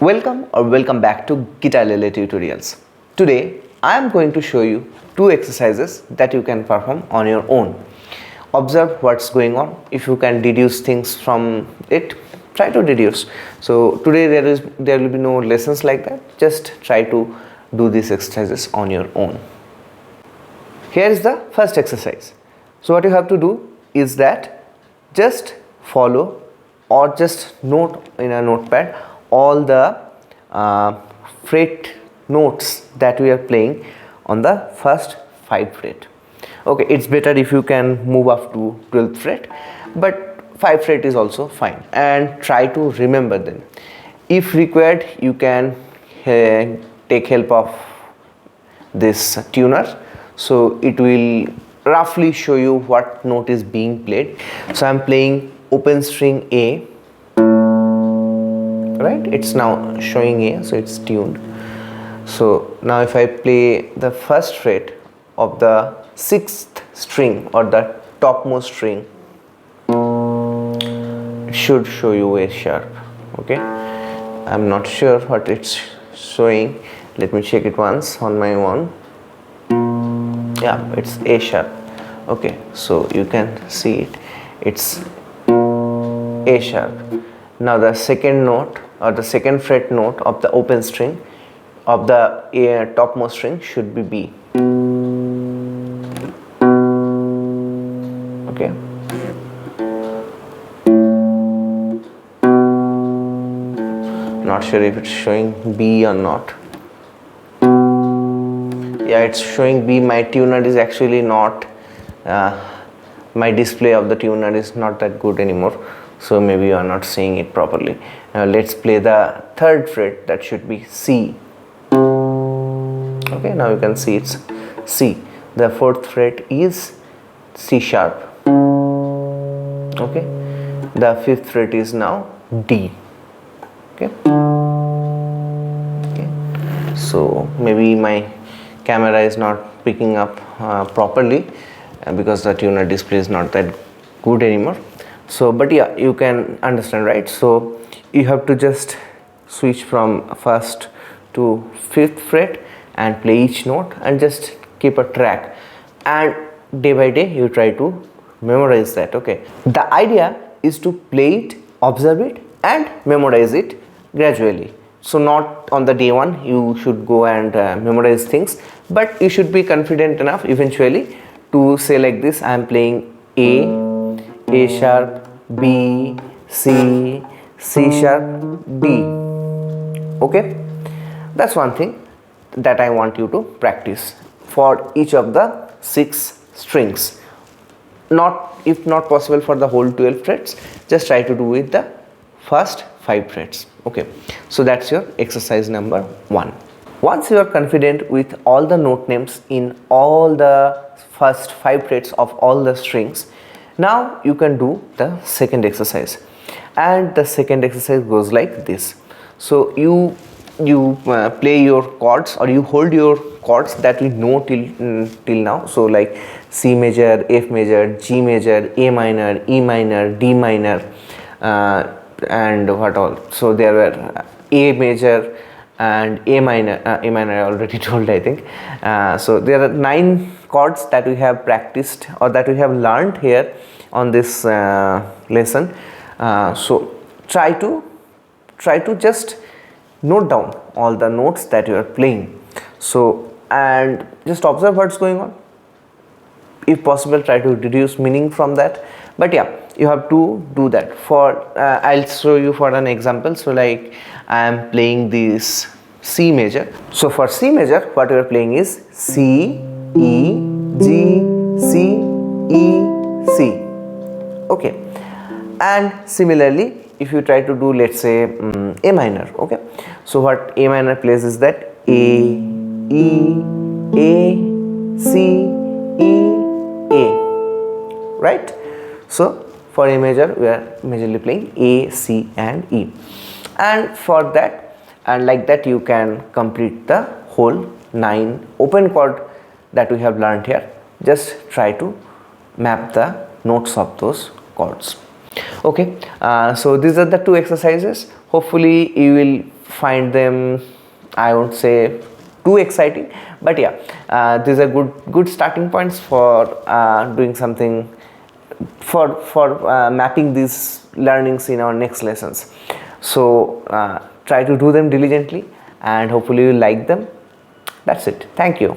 Welcome back to Guitarlele tutorials. Today I am going to show you two exercises that you can perform on your own. Observe what's going on. If you can deduce things from it, try to deduce. So today there will be no lessons like that. Just try to do these exercises on your own. Here is the first exercise. So what you have to do is that just follow or just note in a notepad all the fret notes that we are playing on the first 5 fret. Okay, it's better if you can move up to 12th fret, but 5 fret is also fine, and try to remember them. If required, you can take help of this tuner, so it will roughly show you what note is being played. So I'm playing open string A, right? It's now showing A, so it's tuned. So now if I play the first fret of the 6th string or the topmost string, it should show you A sharp. Okay, I'm not sure what it's showing. Let me check it once on my own. Yeah, it's A sharp. Okay, so you can see it, it's A sharp. Now the second note or the second fret note of the open string of the topmost string should be B. Okay, not sure if it's showing B or not. Yeah, it's showing B. My tuner is actually not my display of the tuner is not that good anymore, so maybe you are not seeing it properly. Now let's play the 3rd fret, that should be C. Okay, now you can see it's C. The 4th fret is C sharp. Okay, the 5th fret is now D. Okay, so maybe my camera is not picking up properly because the tuner display is not that good anymore. So but yeah, you can understand, right? So you have to just switch from 1st to 5th fret and play each note and just keep a track, and day by day you try to memorize that. Okay, the idea is to play it, observe it and memorize it gradually. So not on the day one you should go and memorize things, but you should be confident enough eventually to say like this: I am playing A sharp, B, C, C sharp, D. Okay, that's one thing that I want you to practice for each of the 6 strings. If not possible for the whole 12 frets, just try to do with the first 5 frets. Okay, so that's your exercise number 1. Once you are confident with all the note names in all the first 5 frets of all the strings, now you can do the second exercise, and the second exercise goes like this. So you play your chords, or you hold your chords that we know till now. So like C major, F major, G major, A minor, E minor, D minor, and what all. So there were A major and A minor. A minor I already told, I think. So there are 9 chords that we have practiced or that we have learned here on this lesson. So try to just note down all the notes that you are playing. So and just observe what's going on. If possible, try to deduce meaning from that. But yeah, you have to do that. For I'll show you for an example. So like I am playing this C major. So for C major, what you are playing is C, E, G, C, E, C. Okay, and similarly if you try to do, let's say A minor. Okay, so what A minor plays is that A, E, A, C, E, A, right? So for A major we are majorly playing A, C and E, and for that and like that you can complete the whole 9 open chord that we have learned here. Just try to map the notes of those chords. Okay, so these are the 2 exercises. Hopefully you will find them, I won't say too exciting, but yeah, these are good starting points for doing something, for mapping these learnings in our next lessons. So try to do them diligently, and hopefully you like them. That's it. Thank you.